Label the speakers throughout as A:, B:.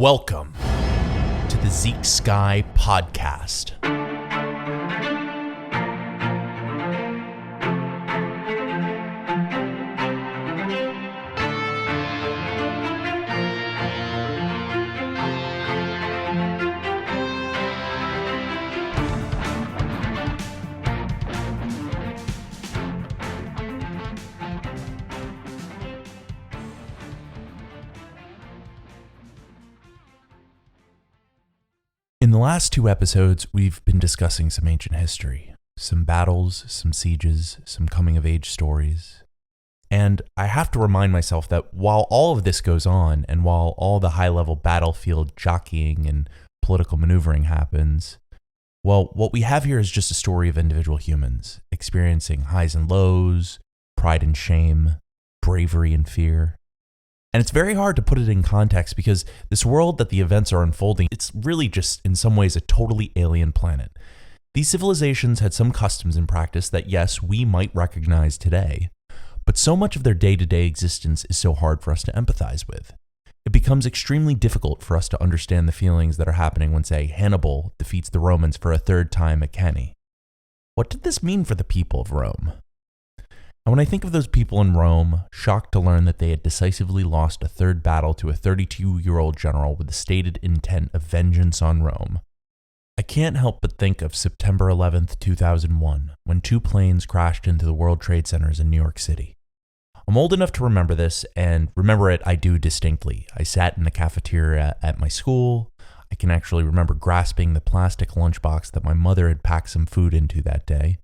A: Welcome to the Zeke Sky Podcast. In the last two episodes, we've been discussing some ancient history, some battles, some sieges, some coming-of-age stories. And I have to remind myself that while all of this goes on, and while all the high-level battlefield jockeying and political maneuvering happens, well, what we have here is just a story of individual humans experiencing highs and lows, pride and shame, bravery and fear. And it's very hard to put it in context because this world that the events are unfolding, it's really just in some ways a totally alien planet. These civilizations had some customs and practice that, yes, we might recognize today, but so much of their day-to-day existence is so hard for us to empathize with. It becomes extremely difficult for us to understand the feelings that are happening when, say, Hannibal defeats the Romans for a third time at Cannae. What did this mean for the people of Rome? And when I think of those people in Rome, shocked to learn that they had decisively lost a third battle to a 32-year-old general with the stated intent of vengeance on Rome, I can't help but think of September 11th, 2001, when two planes crashed into the World Trade Centers in New York City. I'm old enough to remember this, and remember it I do distinctly. I sat in the cafeteria at my school. I can actually remember grasping the plastic lunchbox that my mother had packed some food into that day.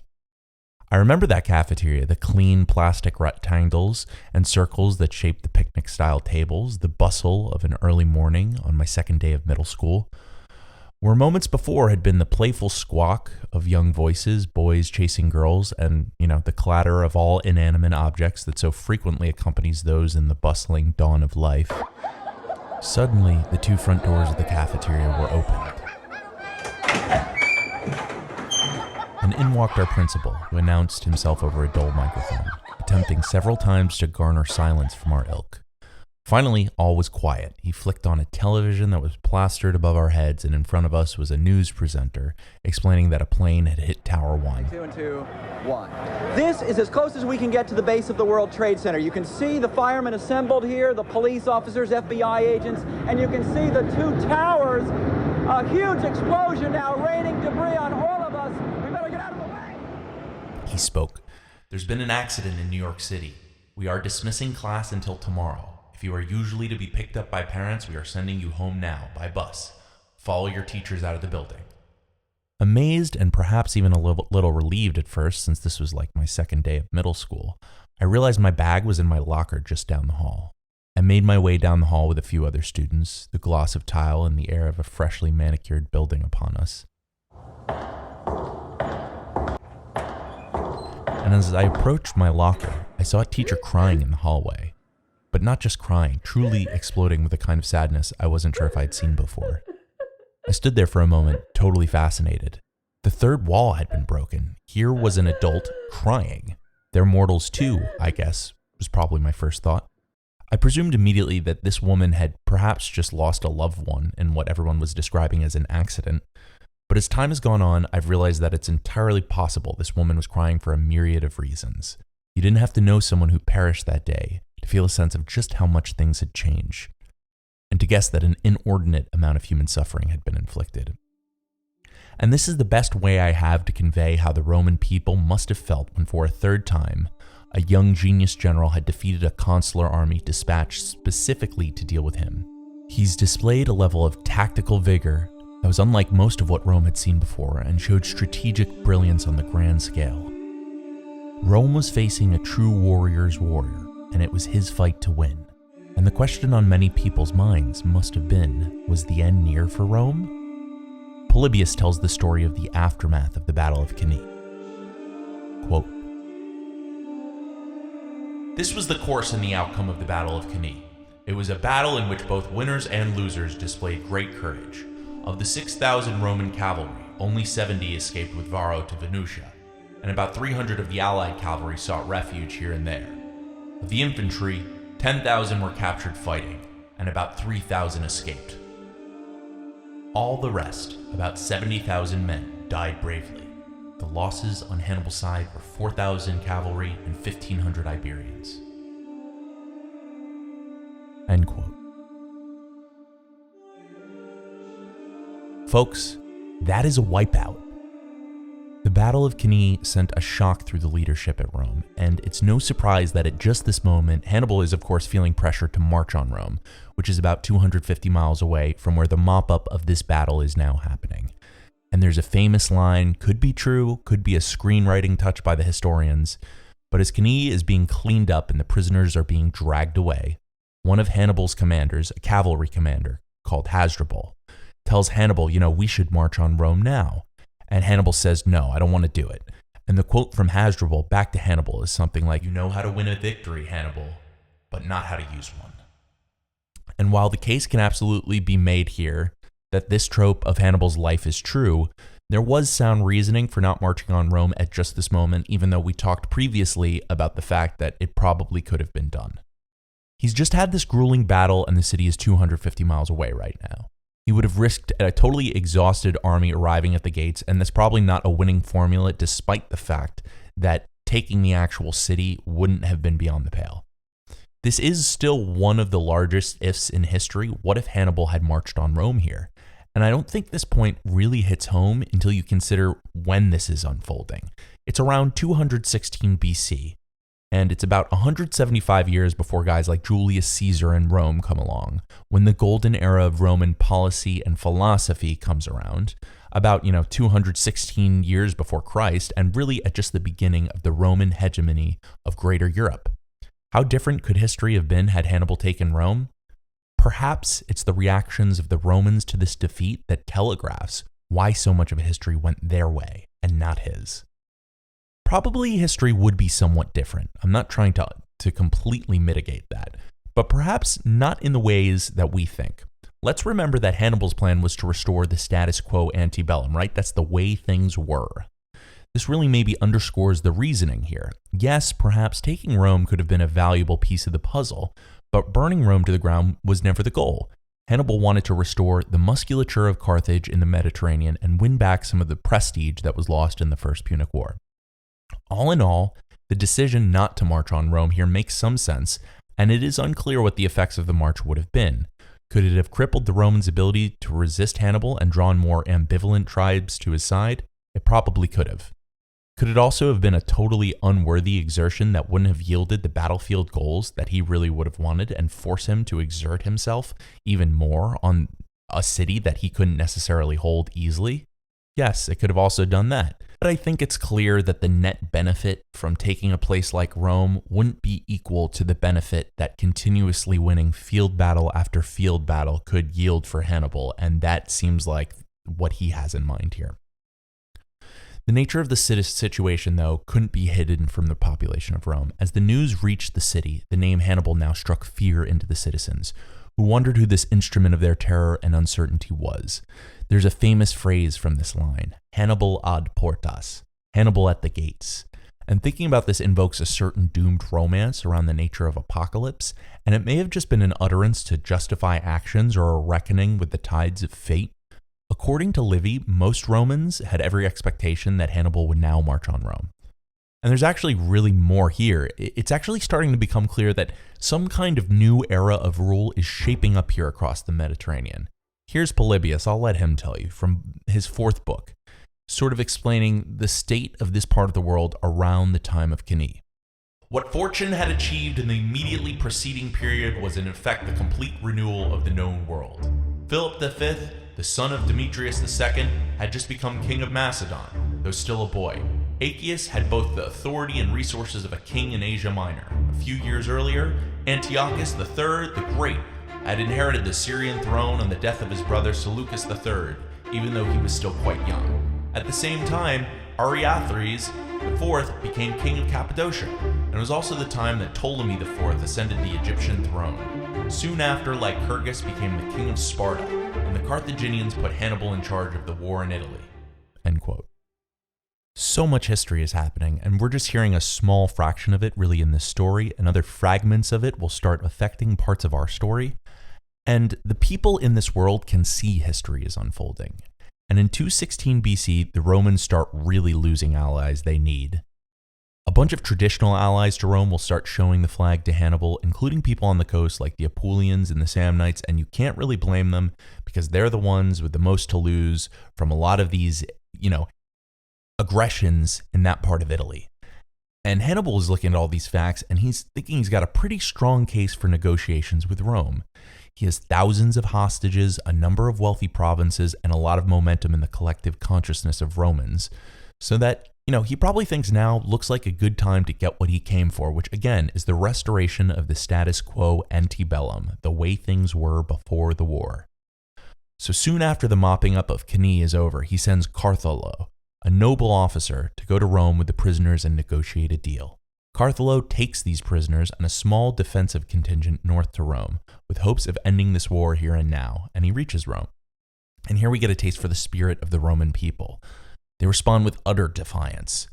A: I remember that cafeteria, the clean plastic rectangles and circles that shaped the picnic-style tables, the bustle of an early morning on my second day of middle school, where moments before had been the playful squawk of young voices, boys chasing girls, and, the clatter of all inanimate objects that so frequently accompanies those in the bustling dawn of life. Suddenly, the two front doors of the cafeteria were opened. And in walked our principal, who announced himself over a dull microphone, attempting several times to garner silence from our ilk. Finally, all was quiet. He flicked on a television that was plastered above our heads, and in front of us was a news presenter explaining that a plane had hit Tower 1.
B: 2 and 2, 1. This is as close as we can get to the base of the World Trade Center. You can see the firemen assembled here, the police officers, FBI agents, and you can see the two towers. A huge explosion now raining debris on all of us. We better get out of the way.
A: He spoke. There's been an accident in New York City. We are dismissing class until tomorrow. If you are usually to be picked up by parents, we are sending you home now by bus. Follow your teachers out of the building. Amazed and perhaps even a little relieved at first, since this was like my second day of middle school, I realized my bag was in my locker just down the hall. I made my way down the hall with a few other students, the gloss of tile and the air of a freshly manicured building upon us. And as I approached my locker, I saw a teacher crying in the hallway. But not just crying, truly exploding with a kind of sadness I wasn't sure if I'd seen before. I stood there for a moment, totally fascinated. The third wall had been broken. Here was an adult crying. They're mortals too, I guess, was probably my first thought. I presumed immediately that this woman had perhaps just lost a loved one in what everyone was describing as an accident. But as time has gone on, I've realized that it's entirely possible this woman was crying for a myriad of reasons. You didn't have to know someone who perished that day to feel a sense of just how much things had changed, and to guess that an inordinate amount of human suffering had been inflicted. And this is the best way I have to convey how the Roman people must have felt when for a third time, a young genius general had defeated a consular army dispatched specifically to deal with him. He's displayed a level of tactical vigor that was unlike most of what Rome had seen before and showed strategic brilliance on the grand scale. Rome was facing a true warrior's warrior, and it was his fight to win. And the question on many people's minds must have been, was the end near for Rome? Polybius tells the story of the aftermath of the Battle of Cannae. Quote, "This was the course and the outcome of the Battle of Cannae. It was a battle in which both winners and losers displayed great courage. Of the 6,000 Roman cavalry, only 70 escaped with Varro to Venusia, and about 300 of the allied cavalry sought refuge here and there. Of the infantry, 10,000 were captured fighting, and about 3,000 escaped. All the rest, about 70,000 men, died bravely. The losses on Hannibal's side were 4,000 cavalry and 1,500 Iberians. End quote. Folks, that is a wipeout. The Battle of Cannae sent a shock through the leadership at Rome, and it's no surprise that at just this moment, Hannibal is of course feeling pressure to march on Rome, which is about 250 miles away from where the mop-up of this battle is now happening. And there's a famous line, could be true, could be a screenwriting touch by the historians, but as Cannae is being cleaned up and the prisoners are being dragged away, one of Hannibal's commanders, a cavalry commander called Hasdrubal, tells Hannibal, we should march on Rome now. And Hannibal says, no, I don't want to do it. And the quote from Hasdrubal back to Hannibal is something like, you know how to win a victory, Hannibal, but not how to use one. And while the case can absolutely be made here that this trope of Hannibal's life is true, there was sound reasoning for not marching on Rome at just this moment, even though we talked previously about the fact that it probably could have been done. He's just had this grueling battle and the city is 250 miles away right now. He would have risked a totally exhausted army arriving at the gates, and that's probably not a winning formula despite the fact that taking the actual city wouldn't have been beyond the pale. This is still one of the largest ifs in history. What if Hannibal had marched on Rome here? And I don't think this point really hits home until you consider when this is unfolding. It's around 216 BC, and it's about 175 years before guys like Julius Caesar and Rome come along, when the golden era of Roman policy and philosophy comes around, about 216 years before Christ, and really at just the beginning of the Roman hegemony of Greater Europe. How different could history have been had Hannibal taken Rome? Perhaps it's the reactions of the Romans to this defeat that telegraphs why so much of history went their way and not his. Probably history would be somewhat different. I'm not trying to completely mitigate that, but perhaps not in the ways that we think. Let's remember that Hannibal's plan was to restore the status quo ante bellum, right? That's the way things were. This really maybe underscores the reasoning here. Yes, perhaps taking Rome could have been a valuable piece of the puzzle, but burning Rome to the ground was never the goal. Hannibal wanted to restore the musculature of Carthage in the Mediterranean and win back some of the prestige that was lost in the First Punic War. All in all, the decision not to march on Rome here makes some sense, and it is unclear what the effects of the march would have been. Could it have crippled the Romans' ability to resist Hannibal and drawn more ambivalent tribes to his side? It probably could have. Could it also have been a totally unworthy exertion that wouldn't have yielded the battlefield goals that he really would have wanted and force him to exert himself even more on a city that he couldn't necessarily hold easily? Yes, it could have also done that. But I think it's clear that the net benefit from taking a place like Rome wouldn't be equal to the benefit that continuously winning field battle after field battle could yield for Hannibal, and that seems like what he has in mind here. The nature of the situation, though, couldn't be hidden from the population of Rome. As the news reached the city, the name Hannibal now struck fear into the citizens, who wondered who this instrument of their terror and uncertainty was. There's a famous phrase from this line, Hannibal ad portas, Hannibal at the gates. And thinking about this invokes a certain doomed romance around the nature of apocalypse, and it may have just been an utterance to justify actions or a reckoning with the tides of fate. According to Livy, most Romans had every expectation that Hannibal would now march on Rome. And there's actually really more here. It's actually starting to become clear that some kind of new era of rule is shaping up here across the Mediterranean. Here's Polybius, I'll let him tell you, from his fourth book, sort of explaining the state of this part of the world around the time of Cannae. What fortune had achieved in the immediately preceding period was in effect the complete renewal of the known world. Philip V, the son of Demetrius II, had just become king of Macedon, though still a boy. Achaeus had both the authority and resources of a king in Asia Minor. A few years earlier, Antiochus III the Great had inherited the Syrian throne on the death of his brother Seleucus III, even though he was still quite young. At the same time, Ariathres IV became king of Cappadocia, and it was also the time that Ptolemy IV ascended the Egyptian throne. Soon after, Lycurgus became the king of Sparta, and the Carthaginians put Hannibal in charge of the war in Italy. End quote. So much history is happening, and we're just hearing a small fraction of it really in this story, and other fragments of it will start affecting parts of our story. And the people in this world can see history is unfolding. And in 216 BC, the Romans start really losing allies they need. A bunch of traditional allies to Rome will start showing the flag to Hannibal, including people on the coast like the Apulians and the Samnites, and you can't really blame them because they're the ones with the most to lose from a lot of these, aggressions in that part of Italy. And Hannibal is looking at all these facts, and he's thinking he's got a pretty strong case for negotiations with Rome. He has thousands of hostages, a number of wealthy provinces, and a lot of momentum in the collective consciousness of Romans. So that, he probably thinks now looks like a good time to get what he came for, which again is the restoration of the status quo ante bellum, the way things were before the war. So soon after the mopping up of Cannae is over, he sends Cartholo, a noble officer, to go to Rome with the prisoners and negotiate a deal. Cartholo takes these prisoners and a small defensive contingent north to Rome, with hopes of ending this war here and now, and he reaches Rome. And here we get a taste for the spirit of the Roman people. They respond with utter defiance.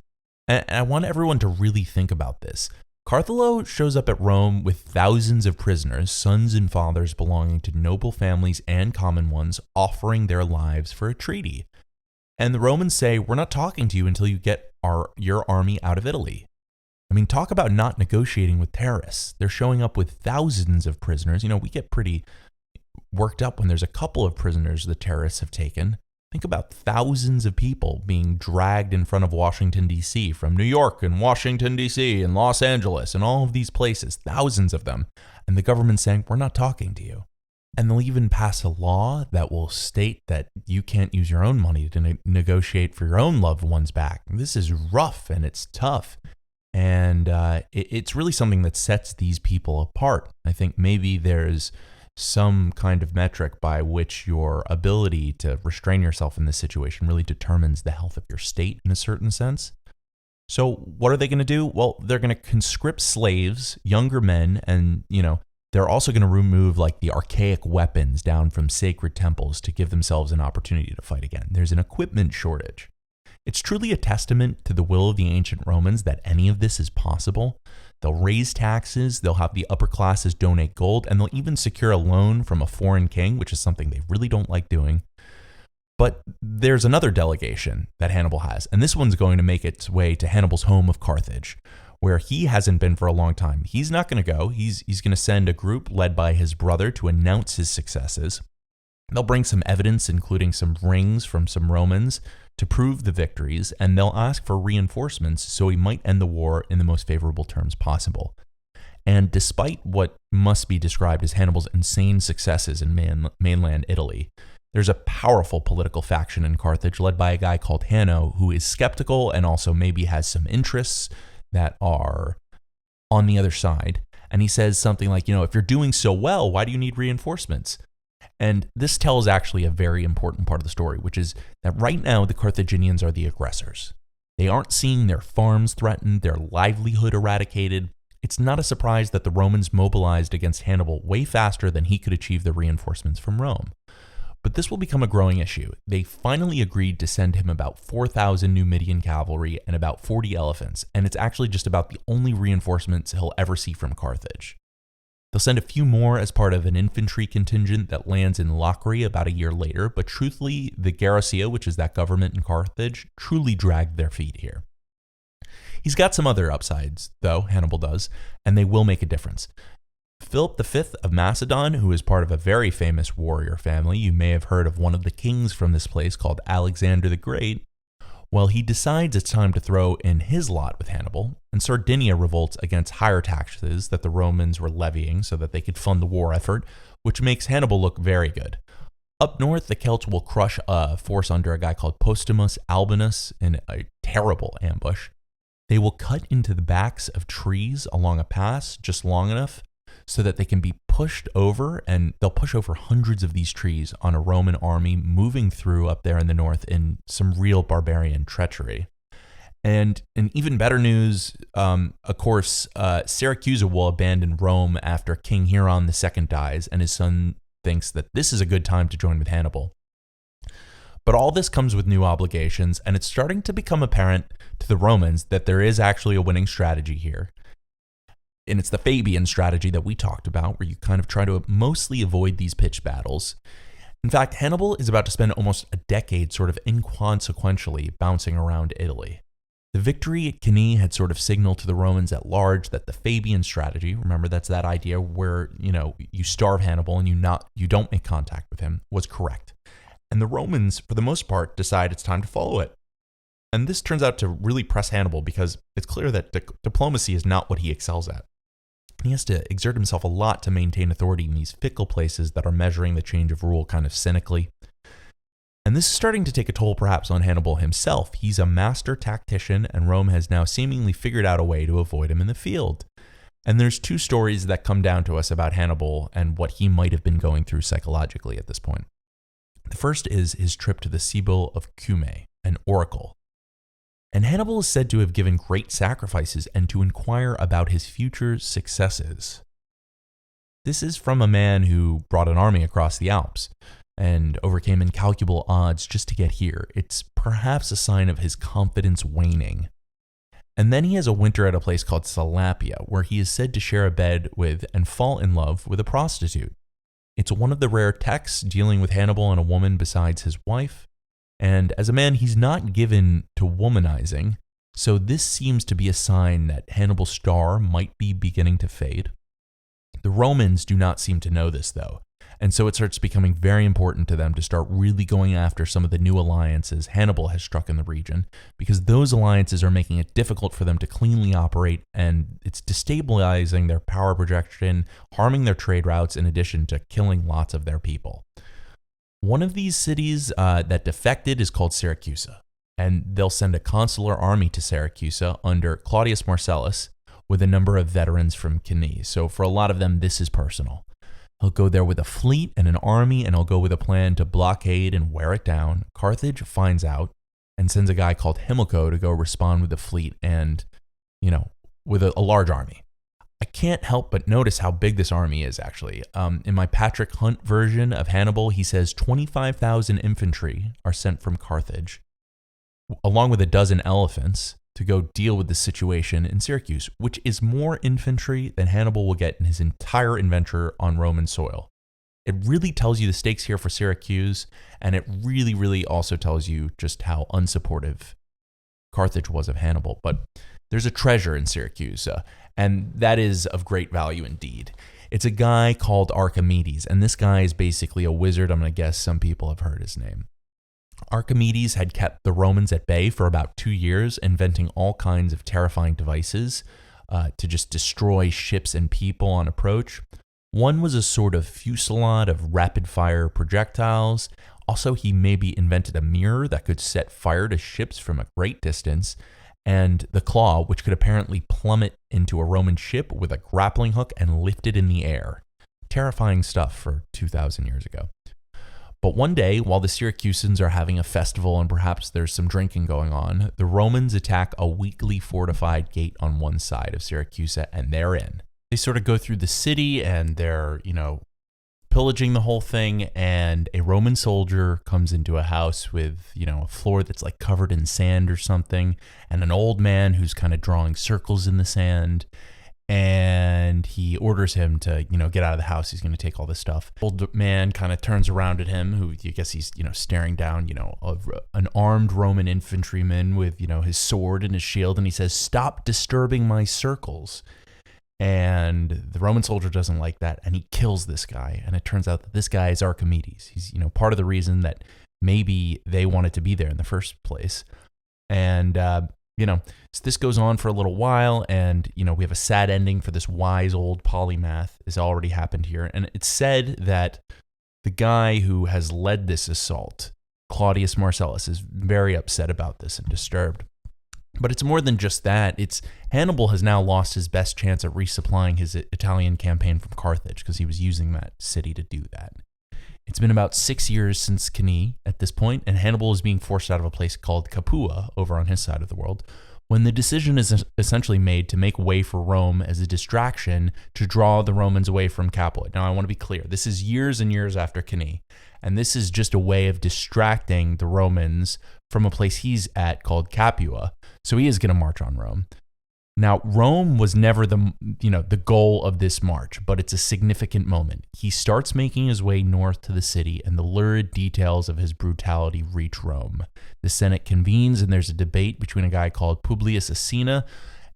A: And I want everyone to really think about this. Cartholo shows up at Rome with thousands of prisoners, sons and fathers belonging to noble families and common ones, offering their lives for a treaty. And the Romans say, we're not talking to you until you get your army out of Italy. I mean, talk about not negotiating with terrorists. They're showing up with thousands of prisoners. We get pretty worked up when there's a couple of prisoners the terrorists have taken. Think about thousands of people being dragged in front of Washington, D.C., from New York and Washington, D.C., and Los Angeles and all of these places, thousands of them. And the government's saying, we're not talking to you. And they'll even pass a law that will state that you can't use your own money to negotiate for your own loved ones back. This is rough and it's tough. And it's really something that sets these people apart. I think maybe there's some kind of metric by which your ability to restrain yourself in this situation really determines the health of your state in a certain sense. So what are they going to do? Well, they're going to conscript slaves, younger men, and, they're also going to remove the archaic weapons down from sacred temples to give themselves an opportunity to fight again. There's an equipment shortage. It's truly a testament to the will of the ancient Romans that any of this is possible. They'll raise taxes, they'll have the upper classes donate gold, and they'll even secure a loan from a foreign king, which is something they really don't like doing. But there's another delegation that Hannibal has, and this one's going to make its way to Hannibal's home of Carthage, where he hasn't been for a long time. He's not going to go. He's going to send a group led by his brother to announce his successes. They'll bring some evidence, including some rings from some Romans, to prove the victories, and they'll ask for reinforcements so he might end the war in the most favorable terms possible. And despite what must be described as Hannibal's insane successes in mainland Italy, there's a powerful political faction in Carthage led by a guy called Hanno, who is skeptical and also maybe has some interests that are on the other side. And he says something like, if you're doing so well, why do you need reinforcements? And this tells actually a very important part of the story, which is that right now the Carthaginians are the aggressors. They aren't seeing their farms threatened, their livelihood eradicated. It's not a surprise that the Romans mobilized against Hannibal way faster than he could achieve the reinforcements from Rome. But this will become a growing issue. They finally agreed to send him about 4,000 Numidian cavalry and about 40 elephants, and it's actually just about the only reinforcements he'll ever see from Carthage. They'll send a few more as part of an infantry contingent that lands in Locri about a year later, but truthfully, the Garrisia, which is that government in Carthage, truly dragged their feet here. He's got some other upsides, though, Hannibal does, and they will make a difference. Philip V of Macedon, who is part of a very famous warrior family, you may have heard of one of the kings from this place called Alexander the Great, well, he decides it's time to throw in his lot with Hannibal, and Sardinia revolts against higher taxes that the Romans were levying so that they could fund the war effort, which makes Hannibal look very good. Up north, the Celts will crush a force under a guy called Postumus Albinus in a terrible ambush. They will cut into the backs of trees along a pass just long enough so that they can be pushed over, and they'll push over hundreds of these trees on a Roman army moving through up there in the north in some real barbarian treachery. And in even better news, of course, Syracuse will abandon Rome after King Hiron II dies, and his son thinks that this is a good time to join with Hannibal. But all this comes with new obligations, and it's starting to become apparent to the Romans that there is actually a winning strategy here. And it's the Fabian strategy that we talked about, where you kind of try to mostly avoid these pitched battles. In fact, Hannibal is about to spend almost a decade sort of inconsequentially bouncing around Italy. The victory at Cannae had sort of signaled to the Romans at large that the Fabian strategy, remember that's that idea where, you starve Hannibal and you don't make contact with him, was correct. And the Romans, for the most part, decide it's time to follow it. And this turns out to really press Hannibal because it's clear that diplomacy is not what he excels at. He has to exert himself a lot to maintain authority in these fickle places that are measuring the change of rule kind of cynically. And this is starting to take a toll perhaps on Hannibal himself. He's a master tactician, and Rome has now seemingly figured out a way to avoid him in the field. And there's two stories that come down to us about Hannibal and what he might have been going through psychologically at this point. The first is his trip to the Sibyl of Cumae, an oracle. And Hannibal is said to have given great sacrifices and to inquire about his future successes. This is from a man who brought an army across the Alps and overcame incalculable odds just to get here. It's perhaps a sign of his confidence waning. And then he has a winter at a place called Salapia, where he is said to share a bed with and fall in love with a prostitute. It's one of the rare texts dealing with Hannibal and a woman besides his wife. And as a man, he's not given to womanizing, so this seems to be a sign that Hannibal's star might be beginning to fade. The Romans do not seem to know this, though, and so it starts becoming very important to them to start really going after some of the new alliances Hannibal has struck in the region, because those alliances are making it difficult for them to cleanly operate, and it's destabilizing their power projection, harming their trade routes, in addition to killing lots of their people. One of these cities that defected is called Syracusa, and they'll send a consular army to Syracusa under Claudius Marcellus with a number of veterans from Cannae. So for a lot of them, this is personal. He'll go there with a fleet and an army, and he'll go with a plan to blockade and wear it down. Carthage finds out and sends a guy called Himilco to go respond with the fleet and, with a large army. I can't help but notice how big this army is, actually. In my Patrick Hunt version of Hannibal, he says 25,000 infantry are sent from Carthage, along with a dozen elephants, to go deal with the situation in Syracuse, which is more infantry than Hannibal will get in his entire adventure on Roman soil. It really tells you the stakes here for Syracuse, and it really, really also tells you just how unsupportive Carthage was of Hannibal. But there's a treasure in Syracuse, and that is of great value indeed. It's a guy called Archimedes, and this guy is basically a wizard. I'm going to guess some people have heard his name. Archimedes had kept the Romans at bay for about 2 years, inventing all kinds of terrifying devices to just destroy ships and people on approach. One was a sort of fusillade of rapid-fire projectiles. Also, he maybe invented a mirror that could set fire to ships from a great distance, and the claw, which could apparently plummet into a Roman ship with a grappling hook and lift it in the air. Terrifying stuff for 2,000 years ago. But one day, while the Syracusans are having a festival and perhaps there's some drinking going on, the Romans attack a weakly fortified gate on one side of Syracuse, and they're in. They sort of go through the city and they're, pillaging the whole thing, and a Roman soldier comes into a house with, a floor that's like covered in sand or something, and an old man who's kind of drawing circles in the sand, and he orders him to, get out of the house. He's going to take all this stuff. Old man kind of turns around at him, who I guess he's, staring down, an armed Roman infantryman with, his sword and his shield, and he says, "Stop disturbing my circles." And the Roman soldier doesn't like that, and he kills this guy. And it turns out that this guy is Archimedes. He's, part of the reason that maybe they wanted to be there in the first place. And, so this goes on for a little while, and, we have a sad ending for this wise old polymath. Has already happened here. And it's said that the guy who has led this assault, Claudius Marcellus, is very upset about this and disturbed. But it's more than just that. It's Hannibal has now lost his best chance at resupplying his Italian campaign from Carthage because he was using that city to do that. It's been about 6 years since Cannae at this point, and Hannibal is being forced out of a place called Capua over on his side of the world, when the decision is essentially made to make way for Rome as a distraction to draw the Romans away from Capua. Now, I want to be clear. This is years and years after Cannae, and this is just a way of distracting the Romans from a place he's at called Capua. So he is going to march on Rome. Now, Rome was never the goal of this march, but it's a significant moment. He starts making his way north to the city, and the lurid details of his brutality reach Rome. The Senate convenes, and there's a debate between a guy called Publius Asina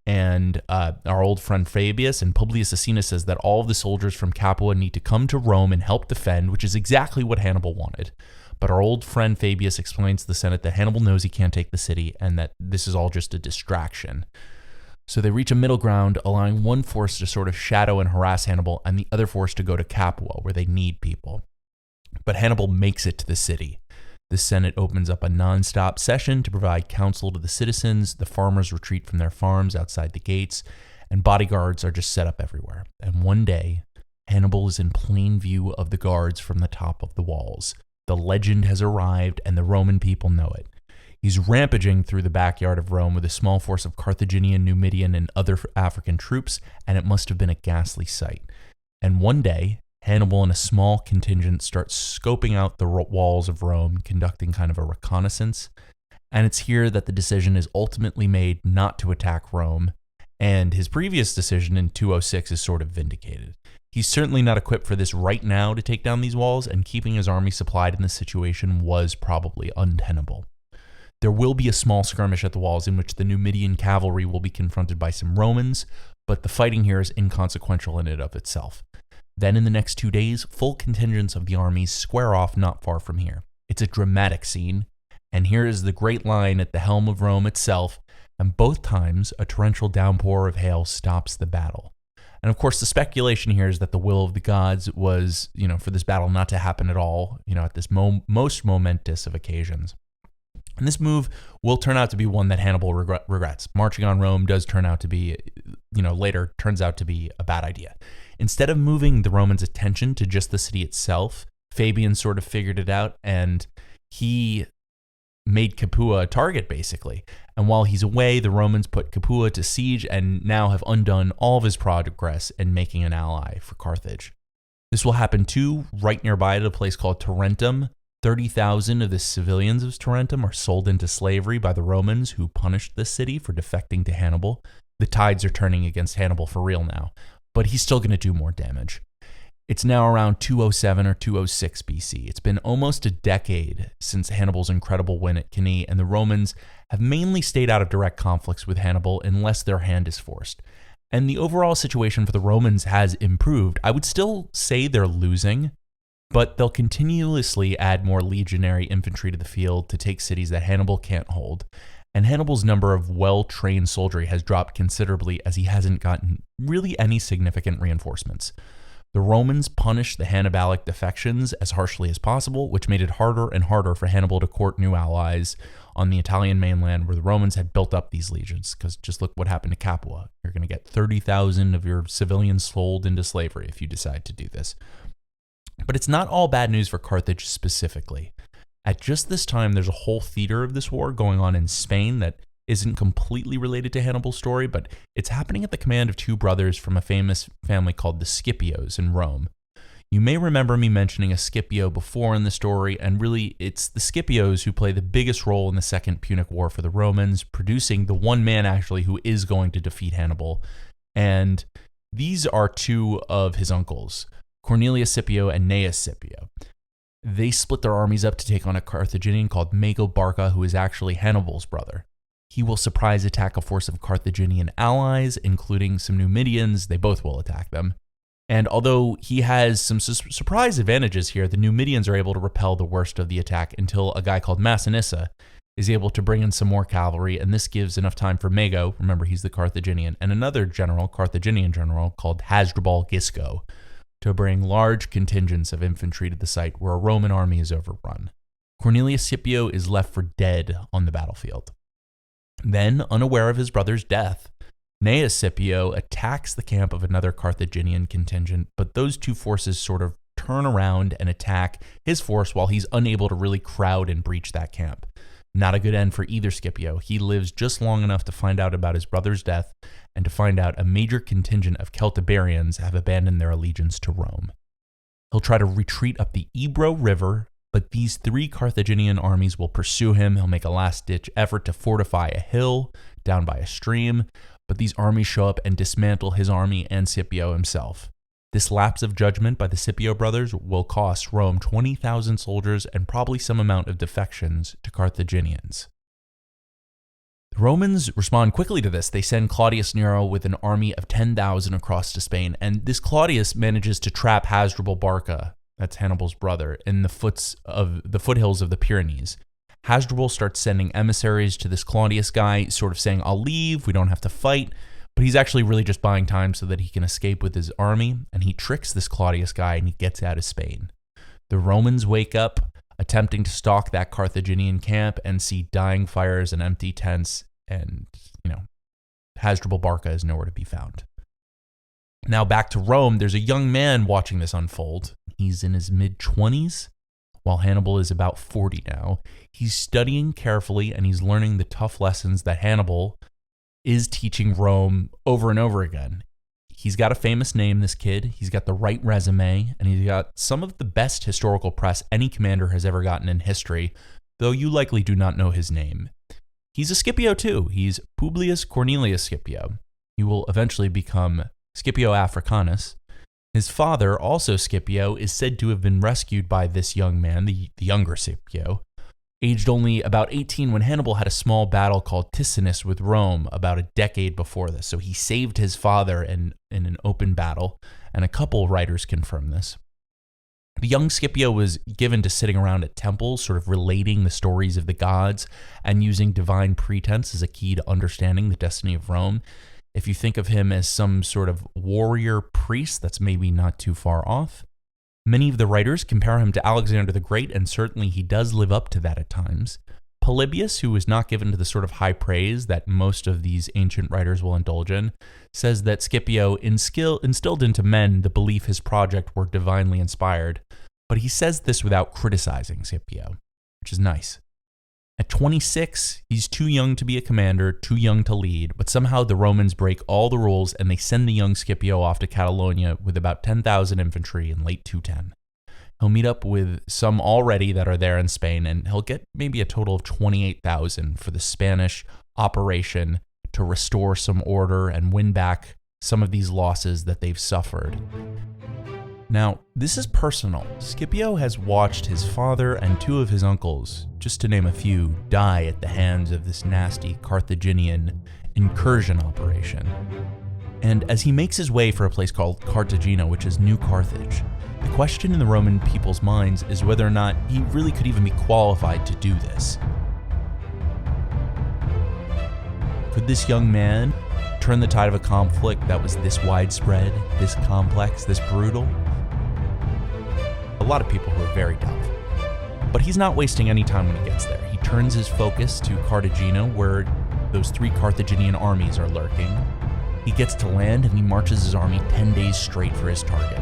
A: and our old friend Fabius. And Publius Asina says that all of the soldiers from Capua need to come to Rome and help defend, which is exactly what Hannibal wanted. But our old friend Fabius explains to the Senate that Hannibal knows he can't take the city and that this is all just a distraction. So they reach a middle ground, allowing one force to sort of shadow and harass Hannibal and the other force to go to Capua, where they need people. But Hannibal makes it to the city. The Senate opens up a nonstop session to provide counsel to the citizens. The farmers retreat from their farms outside the gates, and bodyguards are just set up everywhere. And one day, Hannibal is in plain view of the guards from the top of the walls. The legend has arrived, and the Roman people know it. He's rampaging through the backyard of Rome with a small force of Carthaginian, Numidian, and other African troops, and it must have been a ghastly sight. And one day, Hannibal and a small contingent start scoping out the walls of Rome, conducting kind of a reconnaissance. And it's here that the decision is ultimately made not to attack Rome, and his previous decision in 206 is sort of vindicated. He's certainly not equipped for this right now to take down these walls, and keeping his army supplied in this situation was probably untenable. There will be a small skirmish at the walls in which the Numidian cavalry will be confronted by some Romans, but the fighting here is inconsequential in and of itself. Then in the next 2 days, full contingents of the armies square off not far from here. It's a dramatic scene, and here is the great line at the helm of Rome itself, and both times a torrential downpour of hail stops the battle. And of course, the speculation here is that the will of the gods was, for this battle not to happen at all, at this most momentous of occasions. And this move will turn out to be one that Hannibal regrets. Marching on Rome does turn out to be, later turns out to be a bad idea. Instead of moving the Romans' attention to just the city itself, Fabian sort of figured it out, and he made Capua a target, basically. And while he's away, the Romans put Capua to siege and now have undone all of his progress in making an ally for Carthage. This will happen too, right nearby at a place called Tarentum. 30,000 of the civilians of Tarentum are sold into slavery by the Romans, who punished the city for defecting to Hannibal. The tides are turning against Hannibal for real now, but he's still going to do more damage. It's now around 207 or 206 BC. It's been almost a decade since Hannibal's incredible win at Cannae, and the Romans have mainly stayed out of direct conflicts with Hannibal unless their hand is forced. And the overall situation for the Romans has improved. I would still say they're losing, but they'll continuously add more legionary infantry to the field to take cities that Hannibal can't hold. And Hannibal's number of well-trained soldiery has dropped considerably as he hasn't gotten really any significant reinforcements. The Romans punished the Hannibalic defections as harshly as possible, which made it harder and harder for Hannibal to court new allies on the Italian mainland where the Romans had built up these legions. Because just look what happened to Capua. You're going to get 30,000 of your civilians sold into slavery if you decide to do this. But it's not all bad news for Carthage specifically. At just this time, there's a whole theater of this war going on in Spain that isn't completely related to Hannibal's story, but it's happening at the command of two brothers from a famous family called the Scipios in Rome. You may remember me mentioning a Scipio before in the story, and really it's the Scipios who play the biggest role in the Second Punic War for the Romans, producing the one man actually who is going to defeat Hannibal. And these are two of his uncles, Cornelius Scipio and Gnaeus Scipio. They split their armies up to take on a Carthaginian called Mago Barca, who is actually Hannibal's brother. He will surprise attack a force of Carthaginian allies, including some Numidians. They both will attack them. And although he has some surprise advantages here, the Numidians are able to repel the worst of the attack until a guy called Massinissa is able to bring in some more cavalry, and this gives enough time for Mago, remember he's the Carthaginian, and another general, Carthaginian general, called Hasdrubal Gisco, to bring large contingents of infantry to the site where a Roman army is overrun. Cornelius Scipio is left for dead on the battlefield. Then, unaware of his brother's death, Gnaeus Scipio attacks the camp of another Carthaginian contingent, but those two forces sort of turn around and attack his force while he's unable to really crowd and breach that camp. Not a good end for either Scipio. He lives just long enough to find out about his brother's death and to find out a major contingent of Celtiberians have abandoned their allegiance to Rome. He'll try to retreat up the Ebro River, but these three Carthaginian armies will pursue him. He'll make a last-ditch effort to fortify a hill down by a stream, but these armies show up and dismantle his army and Scipio himself. This lapse of judgment by the Scipio brothers will cost Rome 20,000 soldiers and probably some amount of defections to Carthaginians. The Romans respond quickly to this. They send Claudius Nero with an army of 10,000 across to Spain, and this Claudius manages to trap Hasdrubal Barca, that's Hannibal's brother, in the foothills of the Pyrenees. Hasdrubal starts sending emissaries to this Claudius guy, sort of saying, "I'll leave, we don't have to fight," but he's actually really just buying time so that he can escape with his army, and he tricks this Claudius guy and he gets out of Spain. The Romans wake up, attempting to stalk that Carthaginian camp, and see dying fires and empty tents, and, Hasdrubal Barca is nowhere to be found. Now back to Rome, there's a young man watching this unfold. He's in his mid-20s, while Hannibal is about 40 now. He's studying carefully, and he's learning the tough lessons that Hannibal is teaching Rome over and over again. He's got a famous name, this kid. He's got the right resume, and he's got some of the best historical press any commander has ever gotten in history, though you likely do not know his name. He's a Scipio too. He's Publius Cornelius Scipio. He will eventually become Scipio Africanus. His father, also Scipio, is said to have been rescued by this young man, the younger Scipio, aged only about 18 when Hannibal had a small battle called Ticinus with Rome about a decade before this. So he saved his father in an open battle, and a couple writers confirm this. The young Scipio was given to sitting around at temples, sort of relating the stories of the gods and using divine pretense as a key to understanding the destiny of Rome. If you think of him as some sort of warrior priest, that's maybe not too far off. Many of the writers compare him to Alexander the Great, and certainly he does live up to that at times. Polybius, who was not given to the sort of high praise that most of these ancient writers will indulge in, says that Scipio instilled into men the belief his project were divinely inspired, but he says this without criticizing Scipio, which is nice. At 26, he's too young to be a commander, too young to lead, but somehow the Romans break all the rules and they send the young Scipio off to Catalonia with about 10,000 infantry in late 210. He'll meet up with some already that are there in Spain, and he'll get maybe a total of 28,000 for the Spanish operation to restore some order and win back some of these losses that they've suffered. Now, this is personal. Scipio has watched his father and two of his uncles, just to name a few, die at the hands of this nasty Carthaginian incursion operation. And as he makes his way for a place called Cartagena, which is New Carthage, the question in the Roman people's minds is whether or not he really could even be qualified to do this. Could this young man turn the tide of a conflict that was this widespread, this complex, this brutal? A lot of people who are very doubtful. But he's not wasting any time when he gets there. He turns his focus to Cartagena, where those 3 Carthaginian armies are lurking. He gets to land and he marches his army 10 days straight for his target.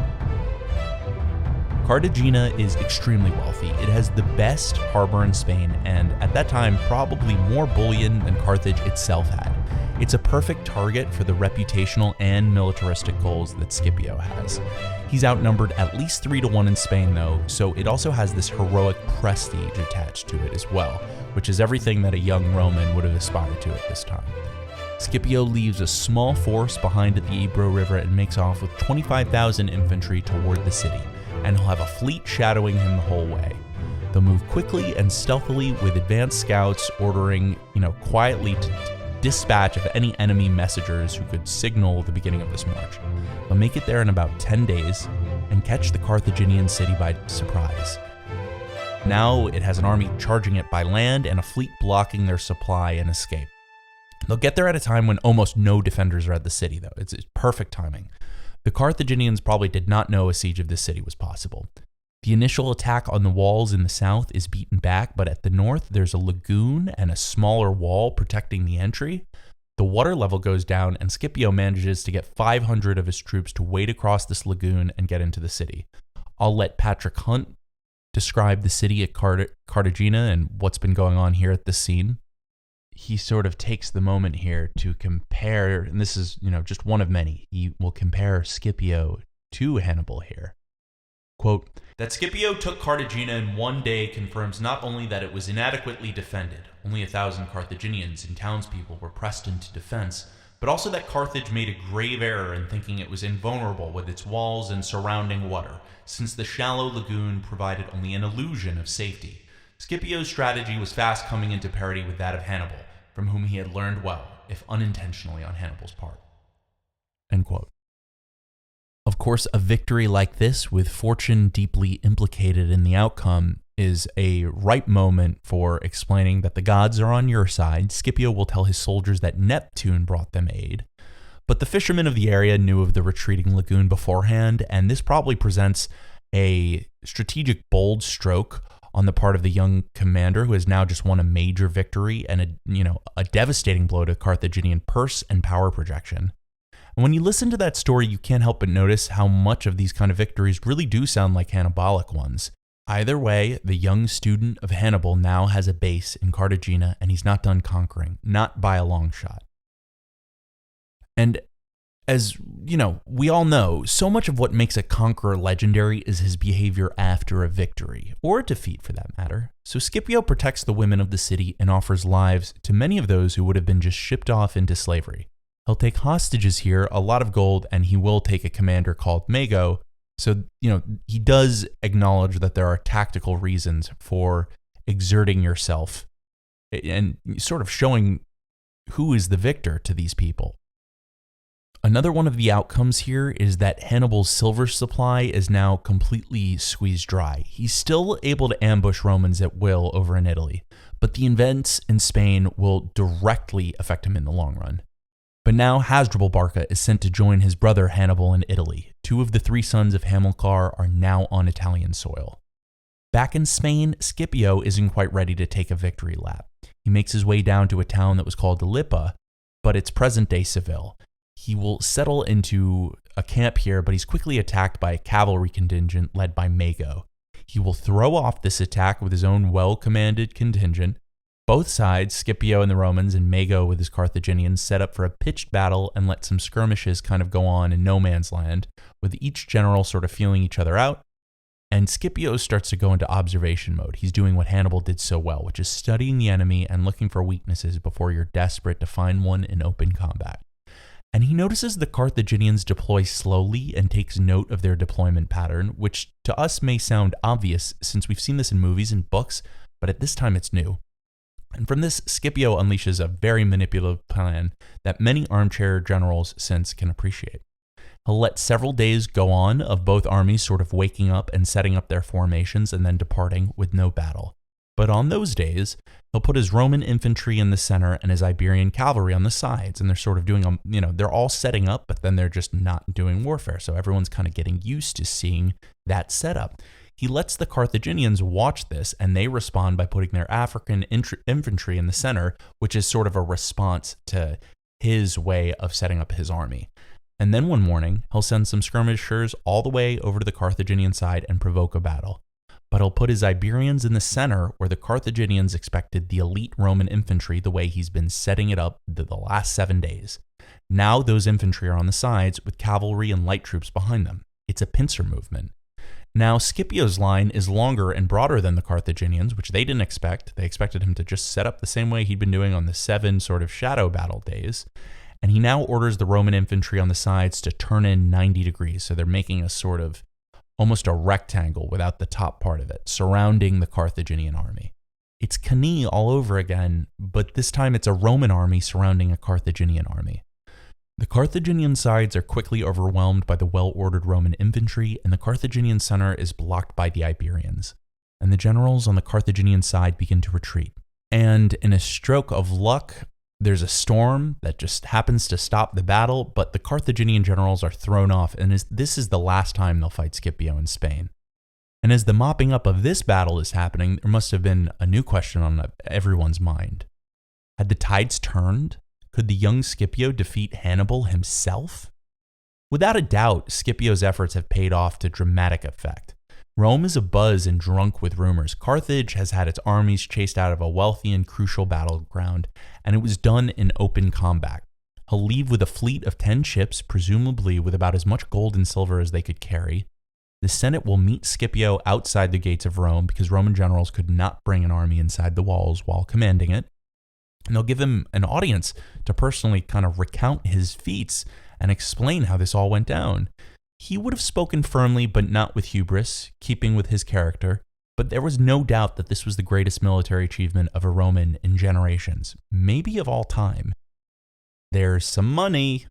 A: Cartagena is extremely wealthy. It has the best harbor in Spain, and at that time, probably more bullion than Carthage itself had. It's a perfect target for the reputational and militaristic goals that Scipio has. He's outnumbered at least 3-1 in Spain, though, so it also has this heroic prestige attached to it as well, which is everything that a young Roman would have aspired to at this time. Scipio leaves a small force behind at the Ebro River and makes off with 25,000 infantry toward the city, and he'll have a fleet shadowing him the whole way. They'll move quickly and stealthily with advanced scouts ordering, quietly to dispatch of any enemy messengers who could signal the beginning of this march. They'll make it there in about 10 days and catch the Carthaginian city by surprise. Now it has an army charging it by land and a fleet blocking their supply and escape. They'll get there at a time when almost no defenders are at the city, though. It's perfect timing. The Carthaginians probably did not know a siege of this city was possible. The initial attack on the walls in the south is beaten back, but at the north there's a lagoon and a smaller wall protecting the entry. The water level goes down, and Scipio manages to get 500 of his troops to wade across this lagoon and get into the city. I'll let Patrick Hunt describe the city at Cartagena and what's been going on here at this scene. He sort of takes the moment here to compare, and this is, just one of many. He will compare Scipio to Hannibal here. Quote, "That Scipio took Cartagena in one day confirms not only that it was inadequately defended, only 1,000 Carthaginians and townspeople were pressed into defense, but also that Carthage made a grave error in thinking it was invulnerable with its walls and surrounding water, since the shallow lagoon provided only an illusion of safety. Scipio's strategy was fast coming into parity with that of Hannibal, from whom he had learned well, if unintentionally on Hannibal's part. End quote. Of course, a victory like this, with fortune deeply implicated in the outcome, is a ripe moment for explaining that the gods are on your side. Scipio will tell his soldiers that Neptune brought them aid. But the fishermen of the area knew of the retreating lagoon beforehand, and this probably presents a strategic bold stroke on the part of the young commander who has now just won a major victory and a devastating blow to Carthaginian purse and power projection. And when you listen to that story, you can't help but notice how much of these kind of victories really do sound like Hannibalic ones. Either way, the young student of Hannibal now has a base in Cartagena, and he's not done conquering, not by a long shot. And as we all know, so much of what makes a conqueror legendary is his behavior after a victory, or a defeat for that matter. So Scipio protects the women of the city and offers lives to many of those who would have been just shipped off into slavery. He'll take hostages here, a lot of gold, and he will take a commander called Mago. So, he does acknowledge that there are tactical reasons for exerting yourself and sort of showing who is the victor to these people. Another one of the outcomes here is that Hannibal's silver supply is now completely squeezed dry. He's still able to ambush Romans at will over in Italy, but the events in Spain will directly affect him in the long run. But now Hasdrubal Barca is sent to join his brother Hannibal in Italy. 2 of the 3 sons of Hamilcar are now on Italian soil. Back in Spain, Scipio isn't quite ready to take a victory lap. He makes his way down to a town that was called Lipa, but it's present-day Seville. He will settle into a camp here, but he's quickly attacked by a cavalry contingent led by Mago. He will throw off this attack with his own well-commanded contingent. Both sides, Scipio and the Romans and Mago with his Carthaginians, set up for a pitched battle and let some skirmishes kind of go on in no man's land, with each general sort of feeling each other out. And Scipio starts to go into observation mode. He's doing what Hannibal did so well, which is studying the enemy and looking for weaknesses before you're desperate to find one in open combat. And he notices the Carthaginians deploy slowly and takes note of their deployment pattern, which to us may sound obvious since we've seen this in movies and books, but at this time it's new. And from this, Scipio unleashes a very manipulative plan that many armchair generals since can appreciate. He'll let several days go on of both armies sort of waking up and setting up their formations and then departing with no battle. But on those days, he'll put his Roman infantry in the center and his Iberian cavalry on the sides. And they're sort of doing, they're all setting up, but then they're just not doing warfare. So everyone's kind of getting used to seeing that setup. He lets the Carthaginians watch this, and they respond by putting their African infantry in the center, which is sort of a response to his way of setting up his army. And then one morning, he'll send some skirmishers all the way over to the Carthaginian side and provoke a battle. But he'll put his Iberians in the center where the Carthaginians expected the elite Roman infantry the way he's been setting it up the last 7 days. Now those infantry are on the sides with cavalry and light troops behind them. It's a pincer movement. Now, Scipio's line is longer and broader than the Carthaginians, which they didn't expect. They expected him to just set up the same way he'd been doing on the 7 sort of shadow battle days. And he now orders the Roman infantry on the sides to turn in 90 degrees. So they're making a sort of almost a rectangle without the top part of it, surrounding the Carthaginian army. It's Cannae all over again, but this time it's a Roman army surrounding a Carthaginian army. The Carthaginian sides are quickly overwhelmed by the well-ordered Roman infantry, and the Carthaginian center is blocked by the Iberians. And the generals on the Carthaginian side begin to retreat. And in a stroke of luck, there's a storm that just happens to stop the battle, but the Carthaginian generals are thrown off, and this is the last time they'll fight Scipio in Spain. And as the mopping up of this battle is happening, there must have been a new question on everyone's mind. Had the tides turned? Could the young Scipio defeat Hannibal himself? Without a doubt, Scipio's efforts have paid off to dramatic effect. Rome is abuzz and drunk with rumors. Carthage has had its armies chased out of a wealthy and crucial battleground, and it was done in open combat. He'll leave with a fleet of 10 ships, presumably with about as much gold and silver as they could carry. The Senate will meet Scipio outside the gates of Rome because Roman generals could not bring an army inside the walls while commanding it. And they'll give him an audience to personally kind of recount his feats and explain how this all went down. He would have spoken firmly, but not with hubris, keeping with his character. But there was no doubt that this was the greatest military achievement of a Roman in generations, maybe of all time. There's some money,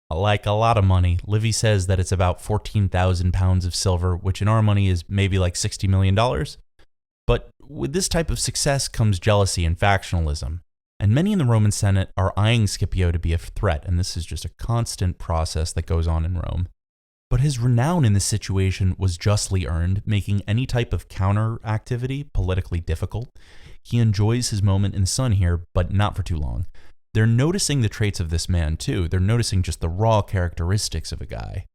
A: like a lot of money. Livy says that it's about 14,000 pounds of silver, which in our money is maybe like $60 million. But with this type of success comes jealousy and factionalism. And many in the Roman Senate are eyeing Scipio to be a threat, and this is just a constant process that goes on in Rome. But his renown in this situation was justly earned, making any type of counter activity politically difficult. He enjoys his moment in the sun here, but not for too long. They're noticing the traits of this man too. They're noticing just the raw characteristics of a guy.